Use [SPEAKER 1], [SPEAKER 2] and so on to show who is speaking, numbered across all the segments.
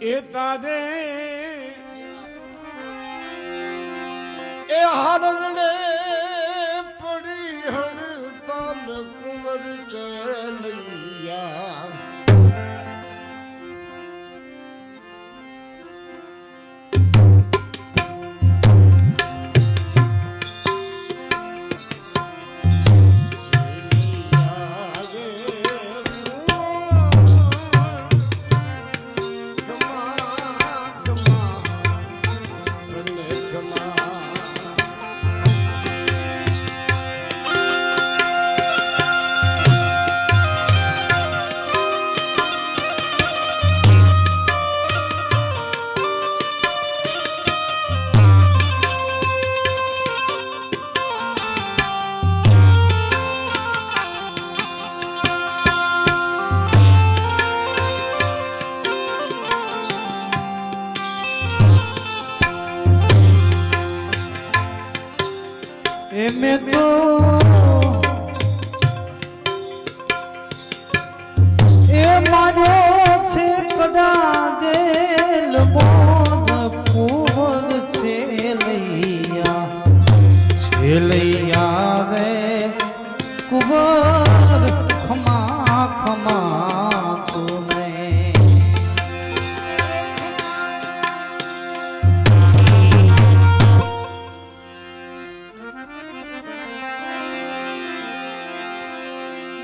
[SPEAKER 1] એ તારે એ હારણે પડી હડતાલ કુંવર ચલૈયા
[SPEAKER 2] મેં તો એ મારો છે કડા દેલ બોધ પૂર છે લૈયા રે કુંવર ખમા ખમા તુને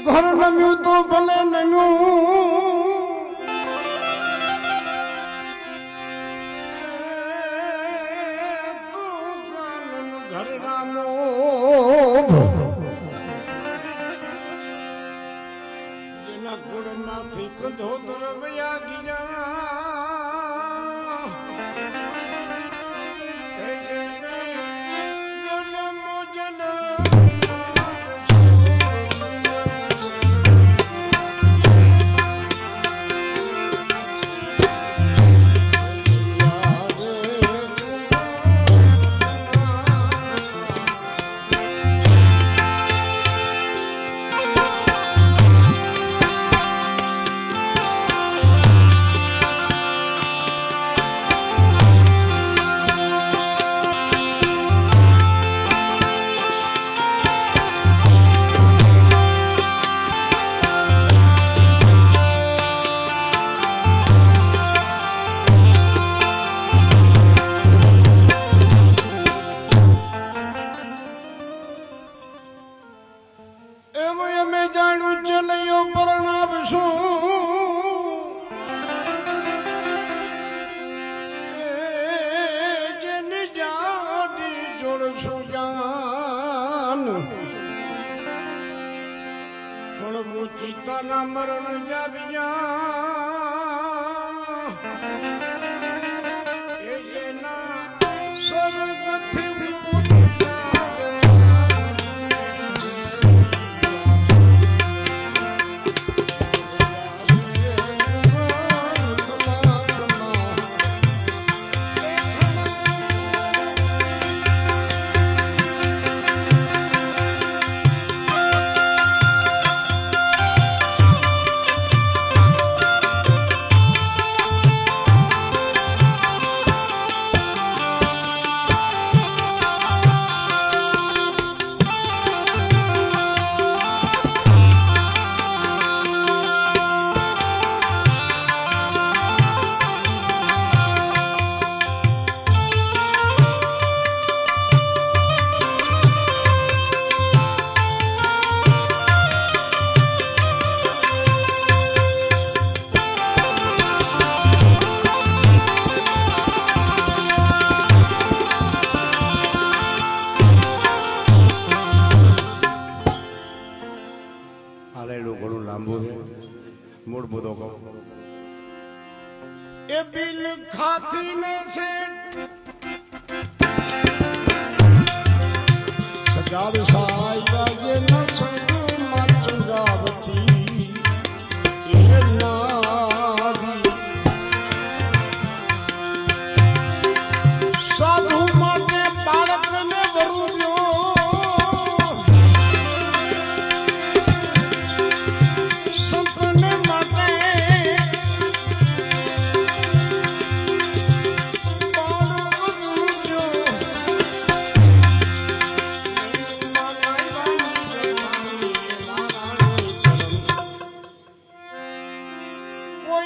[SPEAKER 1] ઘર નમ્યું તો ભલે નમ્યું તું કાનન ઘરડાનો જેના કુળમાંથી કંધોતર વયા ગયા જન્મો જન્મ જાણું ચલૈયો પરણાવશું જેની જાડી જોડશું જાન પણ હું ચિતાના મરણ જાવ્યા એના સ્વર્ગથી ઘણું લાંબુ છે મૂળ મુદ્દો કહો એ બિલ ખાતી ને સગાવ સાયવા જે ન સગમાં ચુંગાવતી એ નારી સાધુ માટે બાળકને વરુદ્યો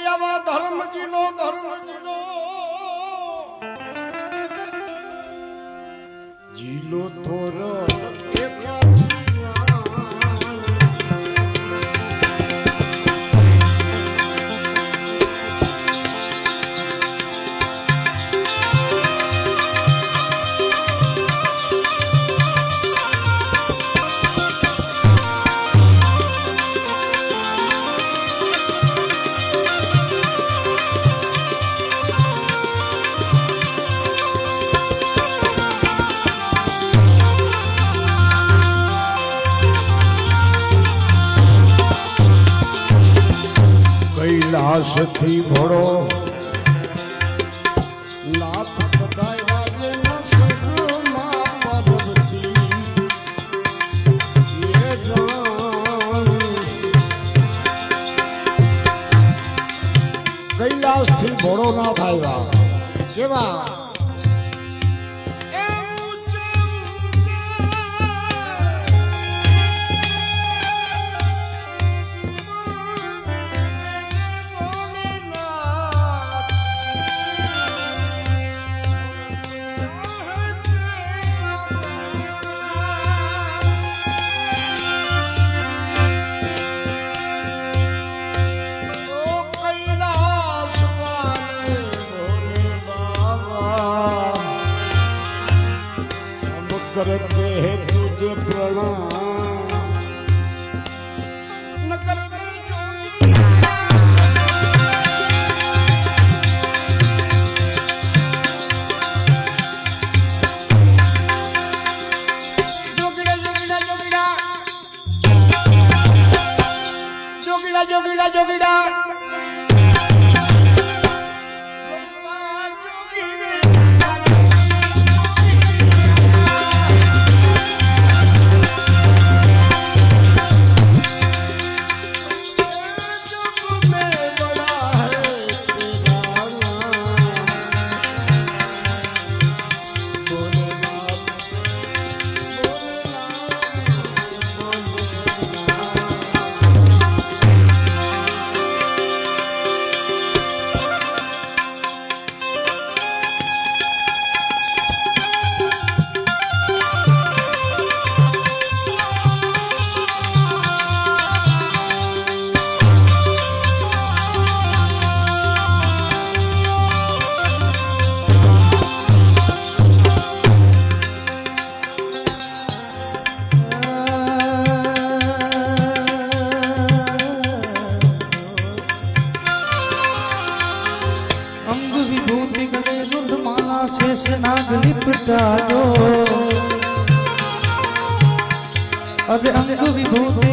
[SPEAKER 1] આવા ધર્મજીનો જીલો થોરો કૈલાસથી ભળો નાથ બધાય વાગે ન સગમાં પાર્વતી એ જાણ કૈલાસથી ભળો નાથ આવ્યા કેવા करते हैं तुझे प्रणाम न करते जोगिड़ा जोगिड़ा जोगिड़ा जोगिड़ा जोगिड़ा जोगिड़ा
[SPEAKER 2] शेष नाग लिपटा दो अरे अंग विभूति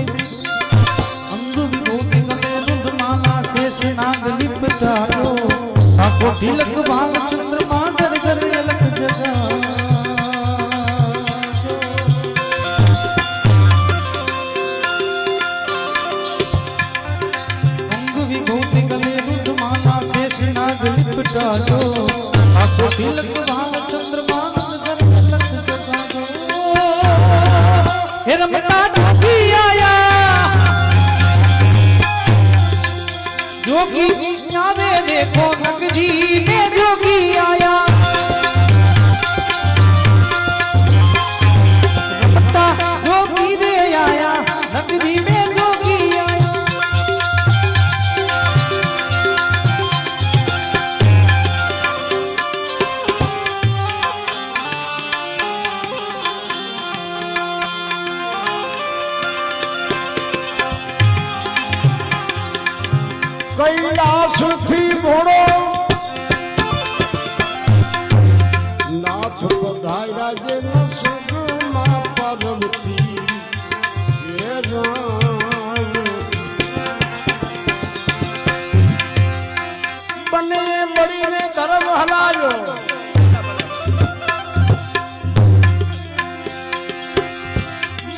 [SPEAKER 2] गले रुद्र माला शेष नाग लिपटा दो आंखों तिलक बाल चंद्रमा घर घर अलग जगा अंग विभूति गले रुद्र माला शेष नाग लिपटा दो आंखों तिलक बाल चंद्रमा घर अलग जगा दो हे रमता जोगी आया जोगी यादे देखो नगरी में जोगी आया रमता जोगी दे आया नगरी में जोगी आया
[SPEAKER 1] कैलाश थी भोड़ो नाथ बधाई राजे न सुगमा पार्वती ये राम बने बड़ी ने धर्म हलायो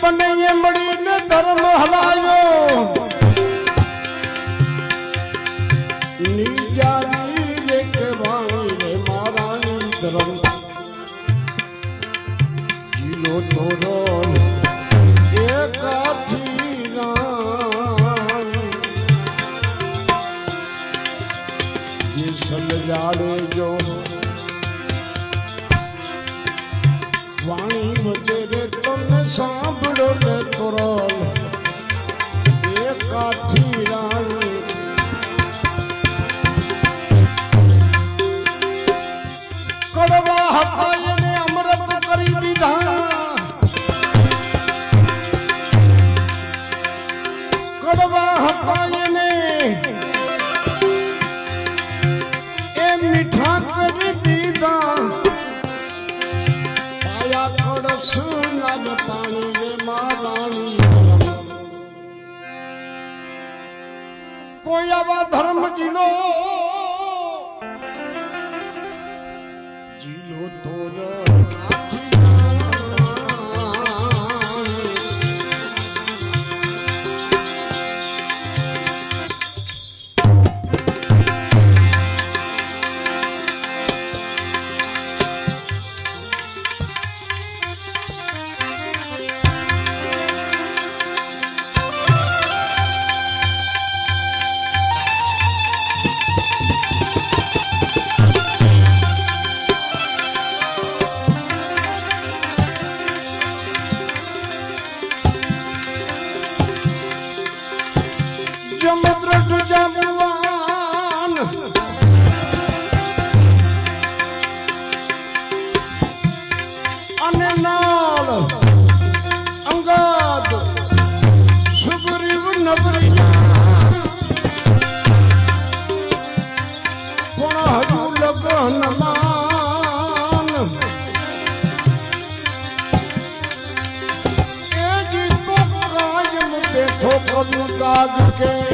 [SPEAKER 1] बने बड़ी ने धर्म हलायो જીલો થોરો જે સમજાડે જો વાણી વગેરે તમે સાંભળો ને તોરલ એ કાઠી રાણી કડવા હતા એને અમૃત કરી દીધા કડવા હતા એને એ મીઠા કરી દીધા પાયા કડસ નાદ પાણી રે મારાણી કોઈ આવા ધર્મ જીલો તોર જમદ્રઢ જામવાન અને નાળ અંગદ સુગ્રીવ નગરિયા પણ હજુ લગ્નમાં એ ગીતો કાયમ બેઠો કવિ કાગ કે